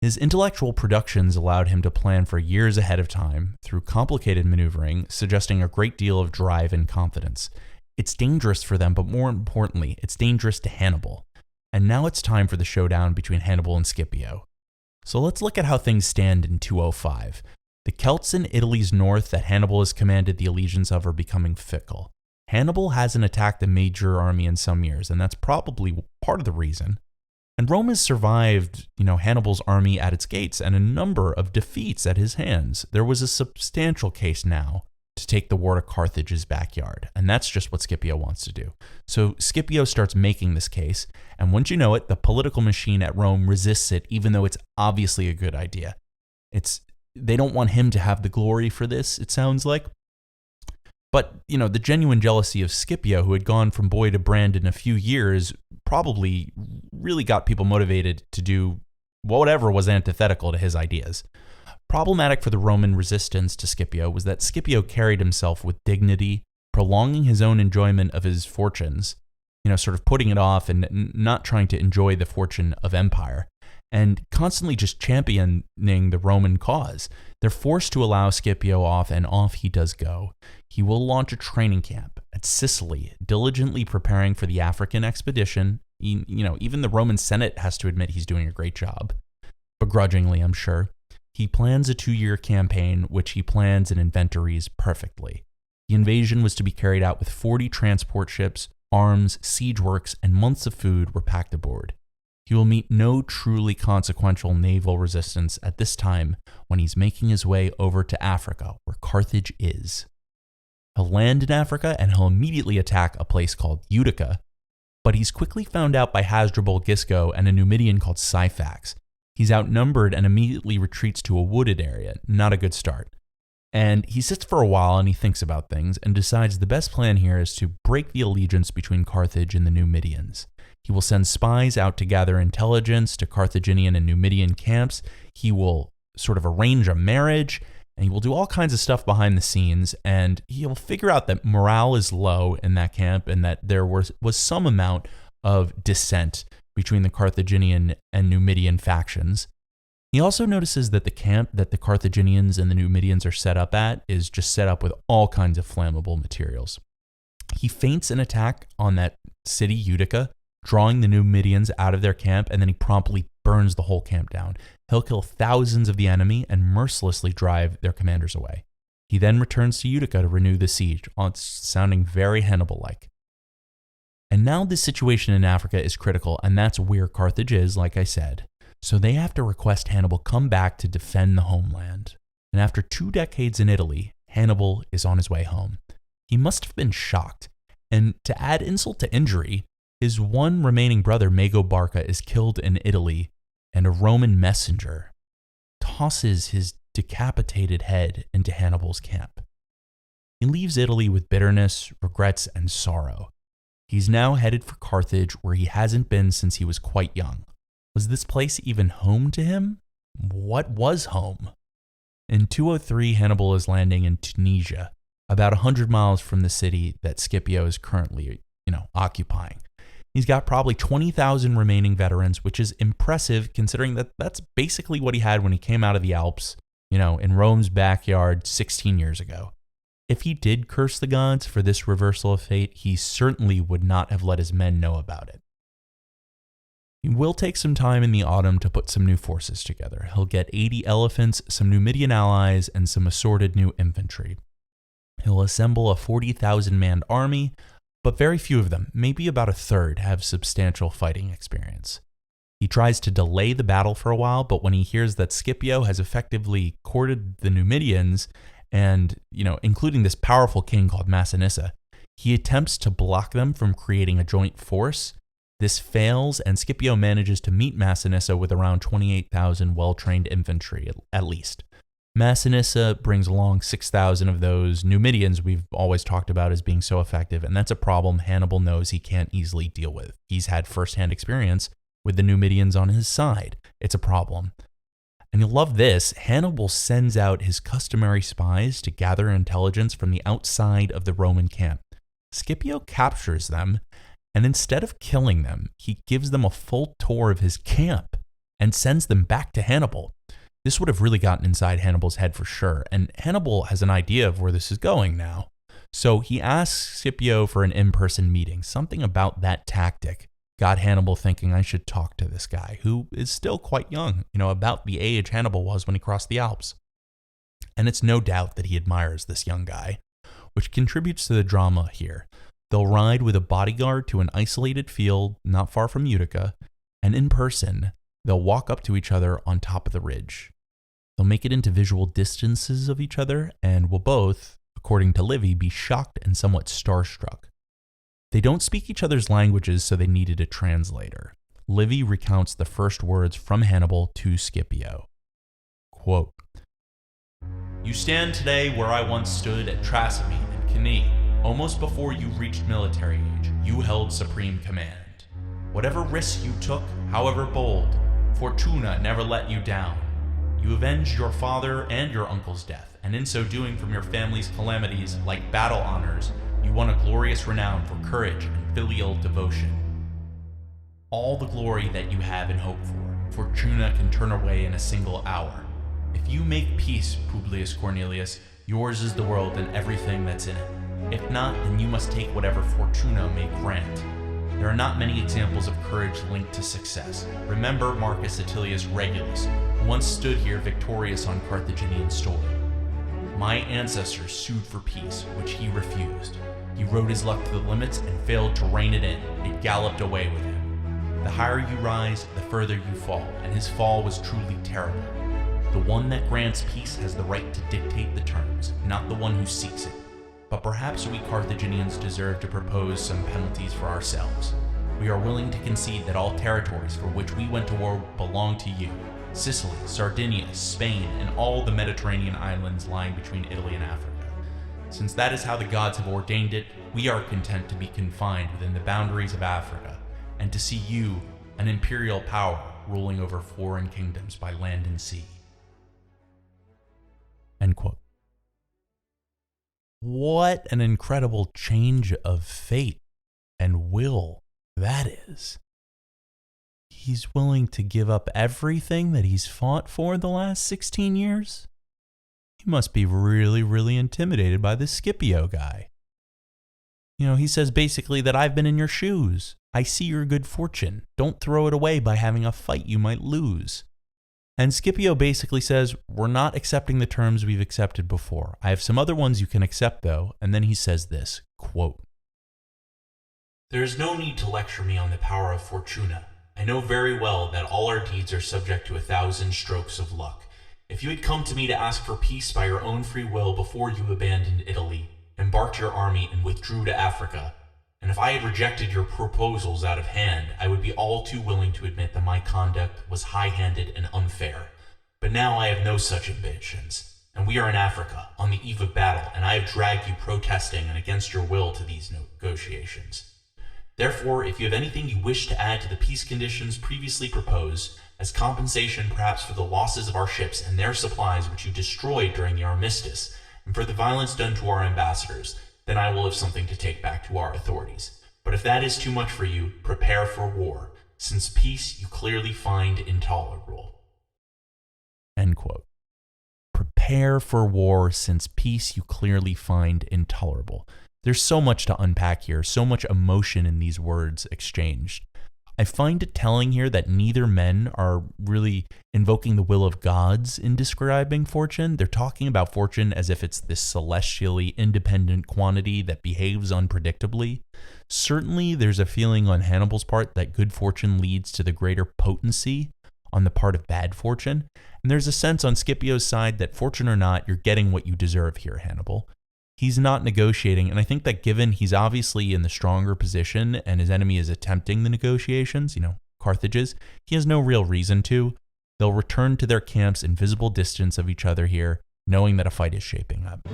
A: His intellectual productions allowed him to plan for years ahead of time through complicated maneuvering, suggesting a great deal of drive and confidence. It's dangerous for them, but more importantly, it's dangerous to Hannibal. And now it's time for the showdown between Hannibal and Scipio. So let's look at how things stand in 205. The Celts in Italy's north that Hannibal has commanded the allegiance of are becoming fickle. Hannibal hasn't attacked a major army in some years, and that's probably part of the reason. And Rome has survived, Hannibal's army at its gates and a number of defeats at his hands. There was a substantial case now to take the war to Carthage's backyard, and that's just what Scipio wants to do. So Scipio starts making this case, and once you know it, the political machine at Rome resists it, even though it's obviously a good idea. They don't want him to have the glory for this, it sounds like. But, the genuine jealousy of Scipio, who had gone from boy to brand in a few years, probably really got people motivated to do whatever was antithetical to his ideas. Problematic for the Roman resistance to Scipio was that Scipio carried himself with dignity, prolonging his own enjoyment of his fortunes, sort of putting it off and not trying to enjoy the fortune of empire, and constantly just championing the Roman cause. They're forced to allow Scipio off, and off he does go. He will launch a training camp at Sicily, diligently preparing for the African expedition. Even the Roman Senate has to admit he's doing a great job. Begrudgingly, I'm sure. He plans a 2-year campaign, which he plans and inventories perfectly. The invasion was to be carried out with 40 transport ships, arms, siege works, and months of food were packed aboard. He will meet no truly consequential naval resistance at this time when he's making his way over to Africa, where Carthage is. He'll land in Africa and he'll immediately attack a place called Utica, but he's quickly found out by Hasdrubal Gisco and a Numidian called Syphax. He's outnumbered and immediately retreats to a wooded area. Not a good start. And he sits for a while and he thinks about things and decides the best plan here is to break the allegiance between Carthage and the Numidians. He will send spies out to gather intelligence to Carthaginian and Numidian camps. He will sort of arrange a marriage, and he will do all kinds of stuff behind the scenes, and he'll figure out that morale is low in that camp and that there was some amount of dissent between the Carthaginian and Numidian factions. He also notices that the camp that the Carthaginians and the Numidians are set up at is just set up with all kinds of flammable materials. He feints an attack on that city, Utica, drawing the Numidians out of their camp, and then he promptly burns the whole camp down. He'll kill thousands of the enemy and mercilessly drive their commanders away. He then returns to Utica to renew the siege, sounding very Hannibal-like. And now this situation in Africa is critical, and that's where Carthage is, like I said. So they have to request Hannibal come back to defend the homeland. And after 2 decades in Italy, Hannibal is on his way home. He must have been shocked. And to add insult to injury, his one remaining brother, Mago Barca, is killed in Italy, and a Roman messenger tosses his decapitated head into Hannibal's camp. He leaves Italy with bitterness, regrets, and sorrow. He's now headed for Carthage, where he hasn't been since he was quite young. Was this place even home to him? What was home? In 203, Hannibal is landing in Tunisia, about 100 miles from the city that Scipio is currently, occupying. He's got probably 20,000 remaining veterans, which is impressive considering that that's basically what he had when he came out of the Alps, in Rome's backyard 16 years ago. If he did curse the gods for this reversal of fate, he certainly would not have let his men know about it. He will take some time in the autumn to put some new forces together. He'll get 80 elephants, some Numidian allies, and some assorted new infantry. He'll assemble a 40,000-man army, but very few of them, maybe about a third, have substantial fighting experience. He tries to delay the battle for a while, but when he hears that Scipio has effectively courted the Numidians and, including this powerful king called Massinissa, he attempts to block them from creating a joint force. This fails, and Scipio manages to meet Massinissa with around 28,000 well-trained infantry, at least. Massinissa brings along 6,000 of those Numidians we've always talked about as being so effective, and that's a problem Hannibal knows he can't easily deal with. He's had firsthand experience with the Numidians on his side. It's a problem. And you'll love this. Hannibal sends out his customary spies to gather intelligence from the outside of the Roman camp. Scipio captures them, and instead of killing them, he gives them a full tour of his camp and sends them back to Hannibal. This would have really gotten inside Hannibal's head for sure, and Hannibal has an idea of where this is going now. So he asks Scipio for an in-person meeting. Something about that tactic got Hannibal thinking, I should talk to this guy, who is still quite young, about the age Hannibal was when he crossed the Alps. And it's no doubt that he admires this young guy, which contributes to the drama here. They'll ride with a bodyguard to an isolated field not far from Utica, and in person, they'll walk up to each other on top of the ridge. They'll make it into visual distances of each other and will both, according to Livy, be shocked and somewhat starstruck. They don't speak each other's languages, so they needed a translator. Livy recounts the first words from Hannibal to Scipio. Quote, "You stand today where I once stood at Trasimene and Cannae. Almost before you reached military age, you held supreme command. Whatever risks you took, however bold, Fortuna never let you down. You avenged your father and your uncle's death, and in so doing from your family's calamities, like battle honors, you won a glorious renown for courage and filial devotion. All the glory that you have and hope for, Fortuna can turn away in a single hour. If you make peace, Publius Cornelius, yours is the world and everything that's in it. If not, then you must take whatever Fortuna may grant. There are not many examples of courage linked to success. Remember Marcus Attilius Regulus, who once stood here victorious on Carthaginian soil. My ancestors sued for peace, which he refused. He rode his luck to the limits and failed to rein it in. It galloped away with him. The higher you rise, the further you fall, and his fall was truly terrible. The one that grants peace has the right to dictate the terms, not the one who seeks it. But perhaps we Carthaginians deserve to propose some penalties for ourselves. We are willing to concede that all territories for which we went to war belong to you. Sicily, Sardinia, Spain, and all the Mediterranean islands lying between Italy and Africa. Since that is how the gods have ordained it, we are content to be confined within the boundaries of Africa, and to see you, an imperial power, ruling over foreign kingdoms by land and sea." End quote. What an incredible change of fate and will that is. He's willing to give up everything that he's fought for the last 16 years? He must be really, really intimidated by this Scipio guy. He says basically that I've been in your shoes. I see your good fortune. Don't throw it away by having a fight you might lose. And Scipio basically says, we're not accepting the terms we've accepted before. I have some other ones you can accept, though. And then he says this, quote, "There is no need to lecture me on the power of Fortuna. I know very well that all our deeds are subject to 1,000 strokes of luck. If you had come to me to ask for peace by your own free will before you abandoned Italy, embarked your army, and withdrew to Africa, and if I had rejected your proposals out of hand, I would be all too willing to admit that my conduct was high-handed and unfair. But now I have no such ambitions, and we are in Africa, on the eve of battle, and I have dragged you protesting and against your will to these negotiations. Therefore, if you have anything you wish to add to the peace conditions previously proposed, as compensation perhaps for the losses of our ships and their supplies which you destroyed during the armistice, and for the violence done to our ambassadors, then I will have something to take back to our authorities. But if that is too much for you, prepare for war, since peace you clearly find intolerable." End quote. Prepare for war, since peace you clearly find intolerable. There's so much to unpack here, so much emotion in these words exchanged. I find it telling here that neither men are really invoking the will of gods in describing fortune. They're talking about fortune as if it's this celestially independent quantity that behaves unpredictably. Certainly, there's a feeling on Hannibal's part that good fortune leads to the greater potency on the part of bad fortune. And there's a sense on Scipio's side that fortune or not, you're getting what you deserve here, Hannibal. He's not negotiating, and I think that given he's obviously in the stronger position and his enemy is attempting the negotiations, Carthage is, he has no real reason to. They'll return to their camps in visible distance of each other here, knowing that a fight is shaping up.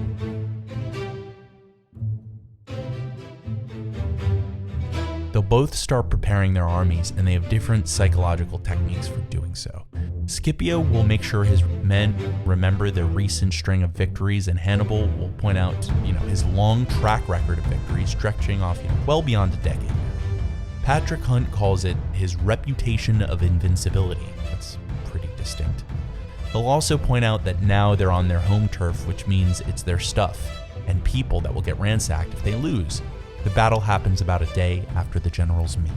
A: They'll both start preparing their armies, and they have different psychological techniques for doing so. Scipio will make sure his men remember their recent string of victories, and Hannibal will point out, his long track record of victories stretching off, well beyond a decade. Patrick Hunt calls it his reputation of invincibility. That's pretty distinct. He'll also point out that now they're on their home turf, which means it's their stuff and people that will get ransacked if they lose. The battle happens about a day after the generals meet.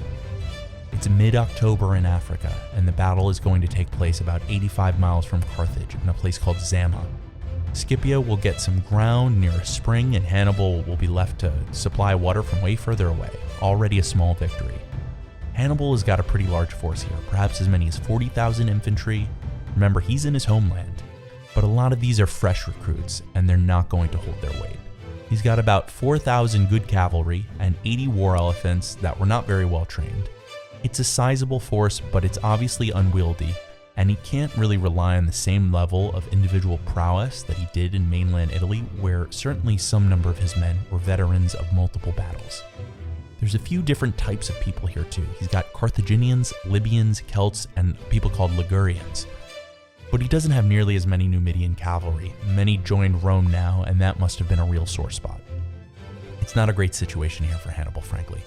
A: It's mid-October in Africa, and the battle is going to take place about 85 miles from Carthage in a place called Zama. Scipio will get some ground near a spring, and Hannibal will be left to supply water from way further away, already a small victory. Hannibal has got a pretty large force here, perhaps as many as 40,000 infantry. Remember, he's in his homeland, but a lot of these are fresh recruits, and they're not going to hold their weight. He's got about 4,000 good cavalry and 80 war elephants that were not very well trained. It's a sizable force, but it's obviously unwieldy, and he can't really rely on the same level of individual prowess that he did in mainland Italy, where certainly some number of his men were veterans of multiple battles. There's a few different types of people here too. He's got Carthaginians, Libyans, Celts, and people called Ligurians. But he doesn't have nearly as many Numidian cavalry. Many joined Rome now, and that must have been a real sore spot. It's not a great situation here for Hannibal, frankly.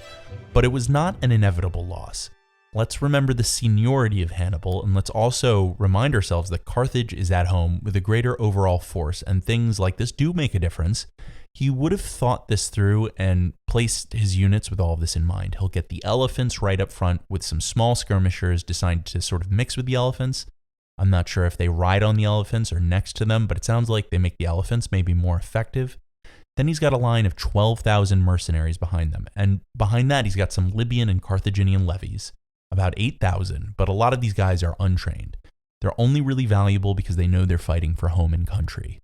A: But it was not an inevitable loss. Let's remember the seniority of Hannibal, and let's also remind ourselves that Carthage is at home with a greater overall force, and things like this do make a difference. He would have thought this through and placed his units with all of this in mind. He'll get the elephants right up front with some small skirmishers designed to sort of mix with the elephants. I'm not sure if they ride on the elephants or next to them, but it sounds like they make the elephants maybe more effective. Then he's got a line of 12,000 mercenaries behind them, and behind that he's got some Libyan and Carthaginian levies, about 8,000, but a lot of these guys are untrained. They're only really valuable because they know they're fighting for home and country.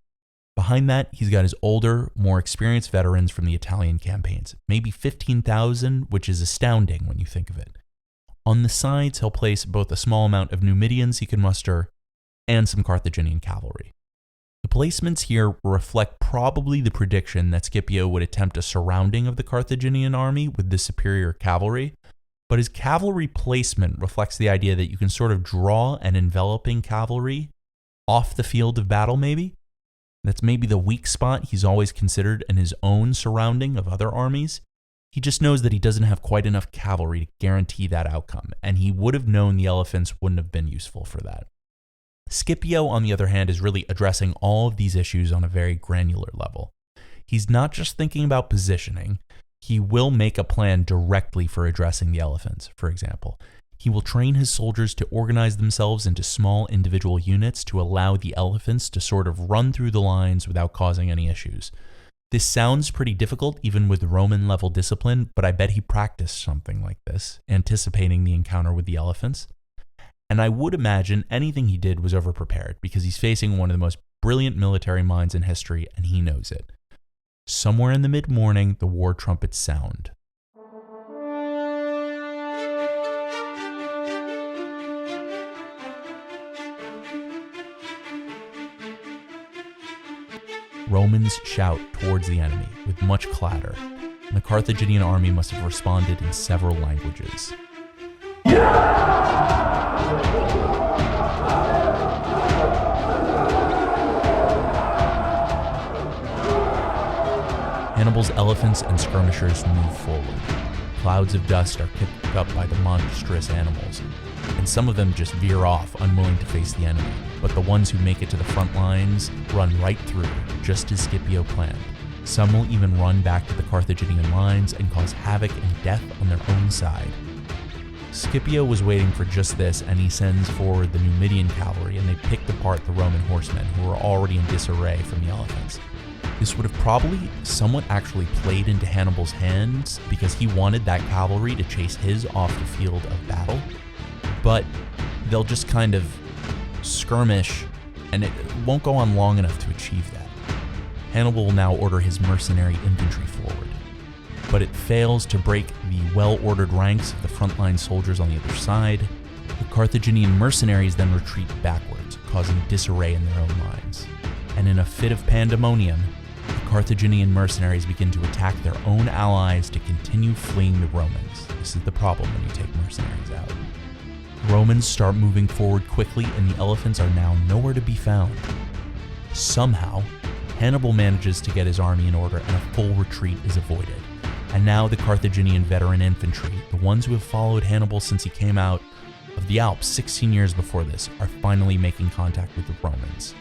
A: Behind that, he's got his older, more experienced veterans from the Italian campaigns, maybe 15,000, which is astounding when you think of it. On the sides, he'll place both a small amount of Numidians he can muster and some Carthaginian cavalry. The placements here reflect probably the prediction that Scipio would attempt a surrounding of the Carthaginian army with the superior cavalry, but his cavalry placement reflects the idea that you can sort of draw an enveloping cavalry off the field of battle maybe. That's maybe the weak spot he's always considered in his own surrounding of other armies. He just knows that he doesn't have quite enough cavalry to guarantee that outcome, and he would have known the elephants wouldn't have been useful for that. Scipio, on the other hand, is really addressing all of these issues on a very granular level. He's not just thinking about positioning. He will make a plan directly for addressing the elephants, for example. He will train his soldiers to organize themselves into small individual units to allow the elephants to sort of run through the lines without causing any issues. This sounds pretty difficult, even with Roman-level discipline, but I bet he practiced something like this, anticipating the encounter with the elephants. And I would imagine anything he did was overprepared, because he's facing one of the most brilliant military minds in history, and he knows it. Somewhere in the mid-morning, the war trumpets sound. Romans shout towards the enemy with much clatter, and the Carthaginian army must have responded in several languages. Hannibal's elephants and skirmishers move forward. Clouds of dust are kicked up by the monstrous animals, and some of them just veer off, unwilling to face the enemy. But the ones who make it to the front lines run right through, just as Scipio planned. Some will even run back to the Carthaginian lines and cause havoc and death on their own side. Scipio was waiting for just this, and he sends forward the Numidian cavalry, and they picked apart the Roman horsemen who were already in disarray from the elephants. This would have probably somewhat actually played into Hannibal's hands because he wanted that cavalry to chase his off the field of battle, but they'll just kind of skirmish, and it won't go on long enough to achieve that. Hannibal will now order his mercenary infantry forward, but it fails to break the well-ordered ranks of the frontline soldiers on the other side. The Carthaginian mercenaries then retreat backwards, causing disarray in their own lines. And in a fit of pandemonium, the Carthaginian mercenaries begin to attack their own allies to continue fleeing the Romans. This is the problem when you take mercenaries out. Romans start moving forward quickly, and the elephants are now nowhere to be found. Somehow, Hannibal manages to get his army in order, and a full retreat is avoided. And now the Carthaginian veteran infantry, the ones who have followed Hannibal since he came out of the Alps 16 years before this, are finally making contact with the Romans.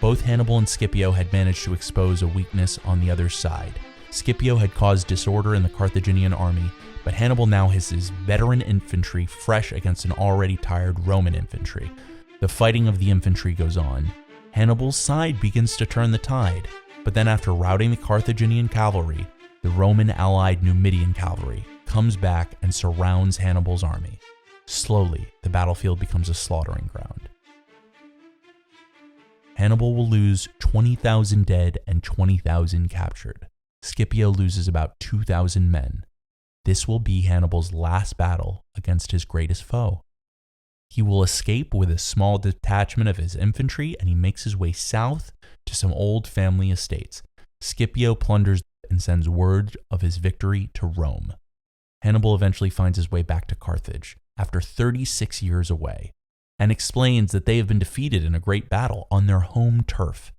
A: Both Hannibal and Scipio had managed to expose a weakness on the other side. Scipio had caused disorder in the Carthaginian army, but Hannibal now has his veteran infantry fresh against an already tired Roman infantry. The fighting of the infantry goes on. Hannibal's side begins to turn the tide, but then after routing the Carthaginian cavalry, the Roman allied Numidian cavalry comes back and surrounds Hannibal's army. Slowly, the battlefield becomes a slaughtering ground. Hannibal will lose 20,000 dead and 20,000 captured. Scipio loses about 2,000 men. This will be Hannibal's last battle against his greatest foe. He will escape with a small detachment of his infantry, and he makes his way south to some old family estates. Scipio plunders and sends word of his victory to Rome. Hannibal eventually finds his way back to Carthage after 36 years away, and explains that they have been defeated in a great battle on their home turf.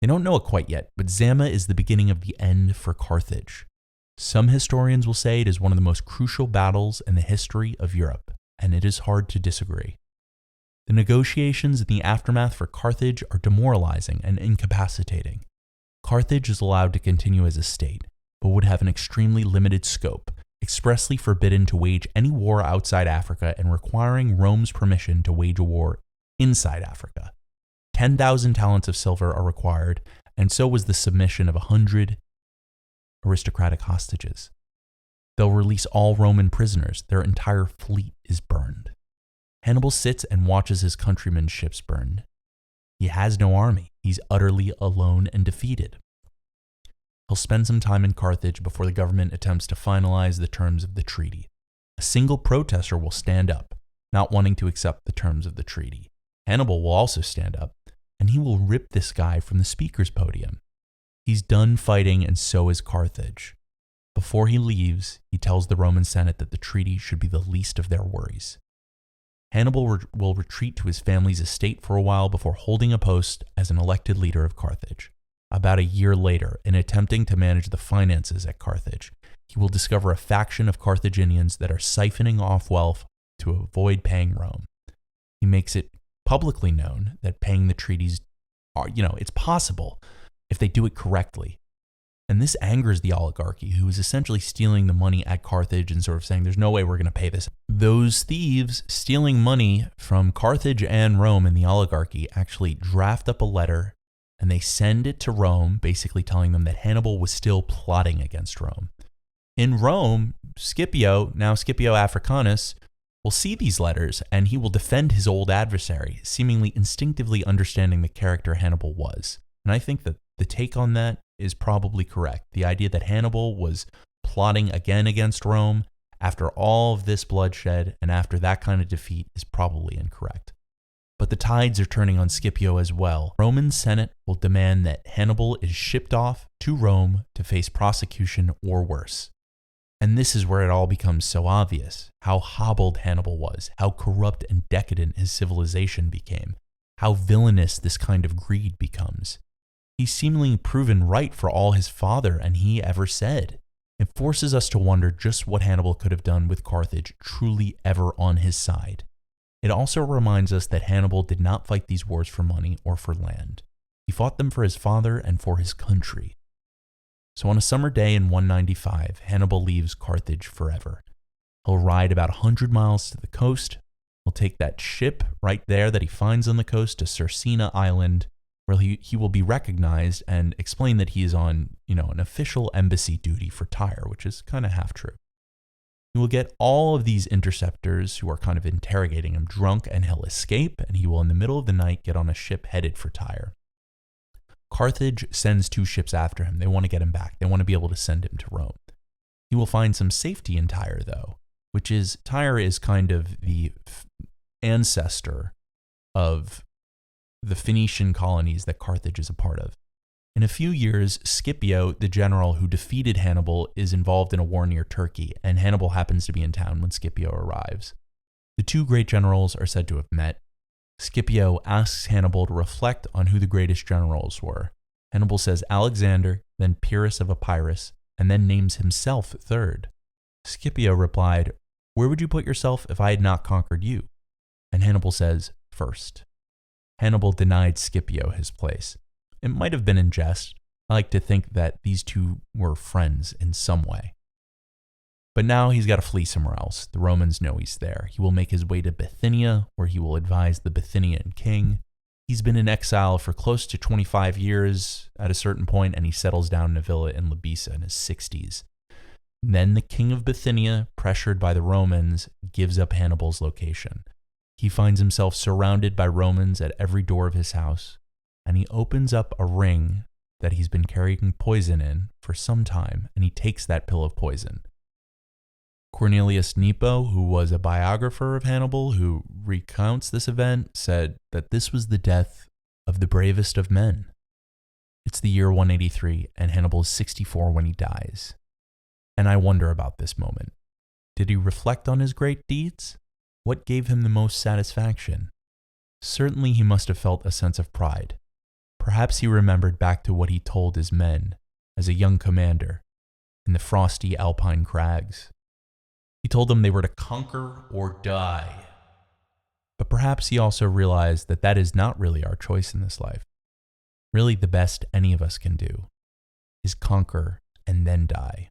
A: They don't know it quite yet, but Zama is the beginning of the end for Carthage. Some historians will say it is one of the most crucial battles in the history of Europe, and it is hard to disagree. The negotiations in the aftermath for Carthage are demoralizing and incapacitating. Carthage is allowed to continue as a state, but would have an extremely limited scope, expressly forbidden to wage any war outside Africa and requiring Rome's permission to wage a war inside Africa. 10,000 talents of silver are required, and so was the submission of 100 aristocratic hostages. They'll release all Roman prisoners. Their entire fleet is burned. Hannibal sits and watches his countrymen's ships burned. He has no army. He's utterly alone and defeated. He'll spend some time in Carthage before the government attempts to finalize the terms of the treaty. A single protester will stand up, not wanting to accept the terms of the treaty. Hannibal will also stand up, and he will rip this guy from the speaker's podium. He's done fighting, and so is Carthage. Before he leaves, he tells the Roman Senate that the treaty should be the least of their worries. Hannibal will retreat to his family's estate for a while before holding a post as an elected leader of Carthage. About a year later, in attempting to manage the finances at Carthage, he will discover a faction of Carthaginians that are siphoning off wealth to avoid paying Rome. He makes it publicly known that paying the treaties it's possible if they do it correctly. And this angers the oligarchy, who is essentially stealing the money at Carthage and sort of saying, there's no way we're going to pay this. Those thieves stealing money from Carthage and Rome and the oligarchy actually draft up a letter, and they send it to Rome, basically telling them that Hannibal was still plotting against Rome. In Rome, Scipio, now Scipio Africanus, will see these letters, and he will defend his old adversary, seemingly instinctively understanding the character Hannibal was. And I think that the take on that is probably correct. The idea that Hannibal was plotting again against Rome after all of this bloodshed and after that kind of defeat is probably incorrect. But the tides are turning on Scipio as well. Roman Senate will demand that Hannibal is shipped off to Rome to face prosecution or worse. And this is where it all becomes so obvious, how hobbled Hannibal was, how corrupt and decadent his civilization became, how villainous this kind of greed becomes. He's seemingly proven right for all his father and he ever said. It forces us to wonder just what Hannibal could have done with Carthage truly ever on his side. It also reminds us that Hannibal did not fight these wars for money or for land. He fought them for his father and for his country. So on a summer day in 195, Hannibal leaves Carthage forever. He'll ride about 100 miles to the coast. He'll take that ship right there that he finds on the coast to Cercina Island, where he will be recognized and explain that he is on, an official embassy duty for Tyre, which is kind of half true. He will get all of these interceptors who are kind of interrogating him drunk, and he'll escape, and he will, in the middle of the night, get on a ship headed for Tyre. Carthage sends 2 ships after him. They want to get him back. They want to be able to send him to Rome. He will find some safety in Tyre, though, which is Tyre is kind of the ancestor of the Phoenician colonies that Carthage is a part of. In a few years, Scipio, the general who defeated Hannibal, is involved in a war near Turkey, and Hannibal happens to be in town when Scipio arrives. The 2 great generals are said to have met. Scipio asks Hannibal to reflect on who the greatest generals were. Hannibal says Alexander, then Pyrrhus of Epirus, and then names himself third. Scipio replied, "Where would you put yourself if I had not conquered you?" And Hannibal says, "First." Hannibal denied Scipio his place. It might have been in jest. I like to think that these 2 were friends in some way. But now he's got to flee somewhere else. The Romans know he's there. He will make his way to Bithynia, where he will advise the Bithynian king. He's been in exile for close to 25 years at a certain point, and he settles down in a villa in Labisa in his 60s. Then the king of Bithynia, pressured by the Romans, gives up Hannibal's location. He finds himself surrounded by Romans at every door of his house, and he opens up a ring that he's been carrying poison in for some time, and he takes that pill of poison. Cornelius Nepo, who was a biographer of Hannibal who recounts this event, said that this was the death of the bravest of men. It's the year 183, and Hannibal is 64 when he dies. And I wonder about this moment. Did he reflect on his great deeds? What gave him the most satisfaction? Certainly he must have felt a sense of pride. Perhaps he remembered back to what he told his men as a young commander in the frosty alpine crags. He told them they were to conquer or die. But perhaps he also realized that that is not really our choice in this life. Really, the best any of us can do is conquer and then die.